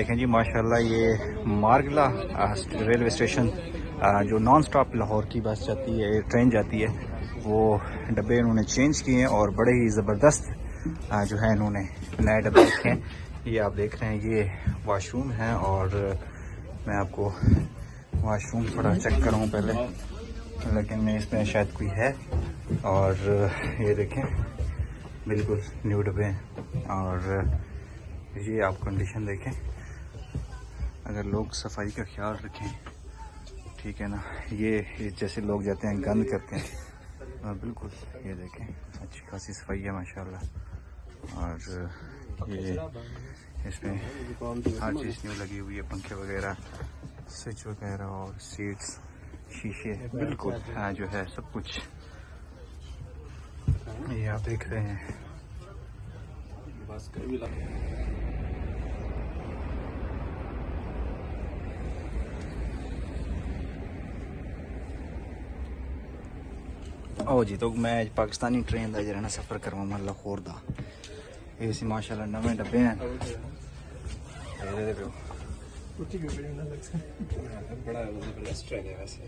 देखें जी माशाल्लाह ये मारगला रेलवे स्टेशन जो नॉन स्टॉप लाहौर की बस जाती है, ट्रेन जाती है, वो डब्बे इन्होंने चेंज किए हैं और बड़े ही ज़बरदस्त जो है इन्होंने नए डब्बे रखे हैं। ये आप देख रहे हैं ये वॉशरूम है और मैं आपको वॉशरूम थोड़ा चेक करूँ पहले, लेकिन इसमें शायद कोई है। और ये देखें बिल्कुल न्यू डब्बे हैं और ये आप कंडीशन देखें। अगर लोग सफाई का ख्याल रखें, ठीक है ना, ये जैसे लोग जाते हैं गंद करते हैं, और बिल्कुल ये देखें अच्छी खासी सफाई है माशाल्लाह। और ये इसमें हर चीज़ न्यू लगी हुई है, पंखे वगैरह, स्विच वगैरह और सीट्स, शीशे बिल्कुल जो है सब कुछ ये आप देख रहे हैं। ओ जी, तो मैं पाकिस्तानी ट्रेन का जरा सफ़र करवा लाहौर का। ये सी माशाल्लाह नवे डब्बे हैं। बड़ा ज़बरदस्त ट्रेन है वैसे।